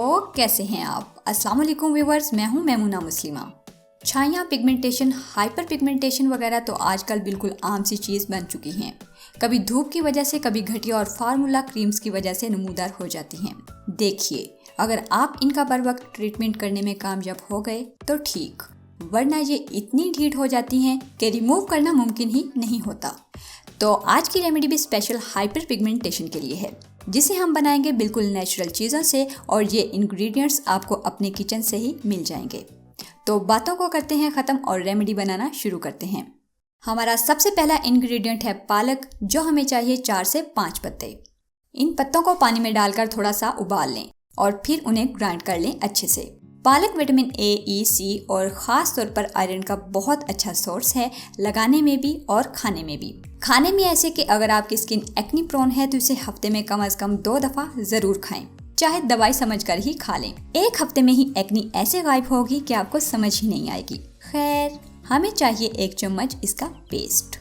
तो कैसे हैं आप? अस्सलाम वालेकुम व्यूअर्स, मैं हूं मैमूना मुस्लिमा। छाइयाँ, पिगमेंटेशन, हाइपर पिगमेंटेशन वगैरह तो आजकल बिल्कुल आम सी चीज़ बन चुकी हैं। कभी धूप की वजह से, कभी घटिया और फार्मूला क्रीम्स की वजह से नमूदार हो जाती हैं। देखिए, अगर आप इनका बर वक्त ट्रीटमेंट करने में कामयाब हो गए तो ठीक, वरना ये इतनी ढीठ हो जाती हैं कि रिमूव करना मुमकिन ही नहीं होता। तो आज की रेमेडी भी स्पेशल हाइपर पिगमेंटेशन के लिए है, जिसे हम बनाएंगे बिल्कुल नेचुरल चीज़ों से, और ये इंग्रेडिएंट्स आपको अपने किचन से ही मिल जाएंगे। तो बातों को करते हैं ख़त्म और रेमेडी बनाना शुरू करते हैं। हमारा सबसे पहला इंग्रेडिएंट है पालक, जो हमें चाहिए 4 से 5 पत्ते। इन पत्तों को पानी में डालकर थोड़ा सा उबाल लें और फिर उन्हें ग्राइंड कर लें अच्छे से। पालक विटामिन ए, ई, सी और ख़ास तौर पर आयरन का बहुत अच्छा सोर्स है, लगाने में भी और खाने में भी। खाने में ऐसे कि अगर आपकी स्किन एक्नी प्रोन है तो इसे हफ्ते में कम से कम 2 दफ़ा ज़रूर खाएं, चाहे दवाई समझकर ही खा लें। 1 हफ्ते में ही एक्नी ऐसे गायब होगी कि आपको समझ ही नहीं आएगी। खैर, हमें चाहिए 1 चम्मच इसका पेस्ट।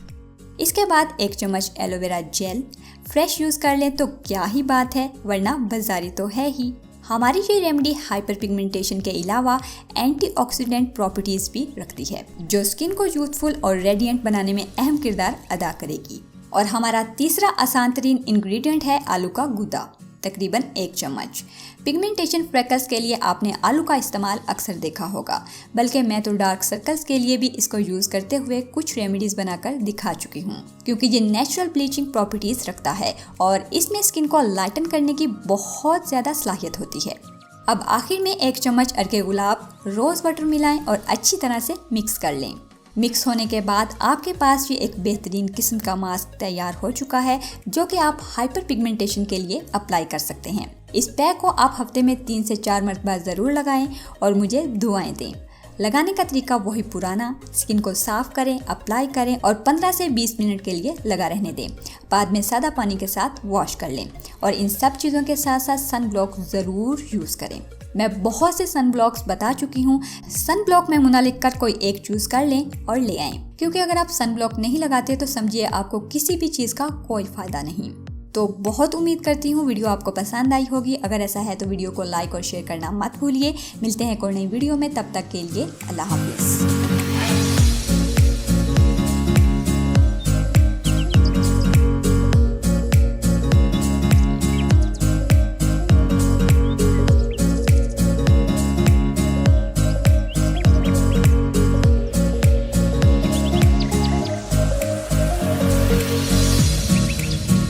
इसके बाद 1 चम्मच एलोवेरा जेल। फ्रेश यूज़ कर लें तो क्या ही बात है, वरना बाजारी तो है ही। हमारी ये रेमेडी हाइपर पिगमेंटेशन के अलावा एंटीऑक्सीडेंट प्रॉपर्टीज भी रखती है, जो स्किन को यूथफुल और रेडिएंट बनाने में अहम किरदार अदा करेगी। और हमारा तीसरा आसान तरीन इंग्रेडिएंट है आलू का गूदा, तकरीबन 1 चम्मच। पिगमेंटेशन फ्रेकल्स के लिए आपने आलू का इस्तेमाल अक्सर देखा होगा, बल्कि मैं तो डार्क सर्कल्स के लिए भी इसको यूज़ करते हुए कुछ रेमेडीज़ बनाकर दिखा चुकी हूँ, क्योंकि ये नेचुरल ब्लीचिंग प्रॉपर्टीज़ रखता है और इसमें स्किन को लाइटन करने की बहुत ज़्यादा सलाहियत होती है। अब आखिर में 1 चम्मच अर्के गुलाब, रोज़ वाटर मिलाएं और अच्छी तरह से मिक्स कर लें। मिक्स होने के बाद आपके पास ये एक बेहतरीन किस्म का मास्क तैयार हो चुका है, जो कि आप हाइपर पिगमेंटेशन के लिए अप्लाई कर सकते हैं। इस पैक को आप हफ्ते में 3 से 4 मरतबा ज़रूर लगाएं और मुझे दुआएं दें। लगाने का तरीका वही पुराना, स्किन को साफ करें, अप्लाई करें और 15 से 20 मिनट के लिए लगा रहने दें। बाद में सादा पानी के साथ वॉश कर लें और इन सब चीज़ों के साथ साथ सन ब्लॉक ज़रूर यूज़ करें। मैं बहुत से सन ब्लॉक्स बता चुकी हूँ। सन ब्लॉक में मुना लिख कर कोई एक चूज़ कर लें और ले आएं, क्योंकि अगर आप सन ब्लॉक नहीं लगाते तो समझिए आपको किसी भी चीज़ का कोई फ़ायदा नहीं। तो बहुत उम्मीद करती हूँ वीडियो आपको पसंद आई होगी। अगर ऐसा है तो वीडियो को लाइक और शेयर करना मत भूलिए। मिलते हैं कोई नई वीडियो में, तब तक के लिए अल्लाह हाफिज़।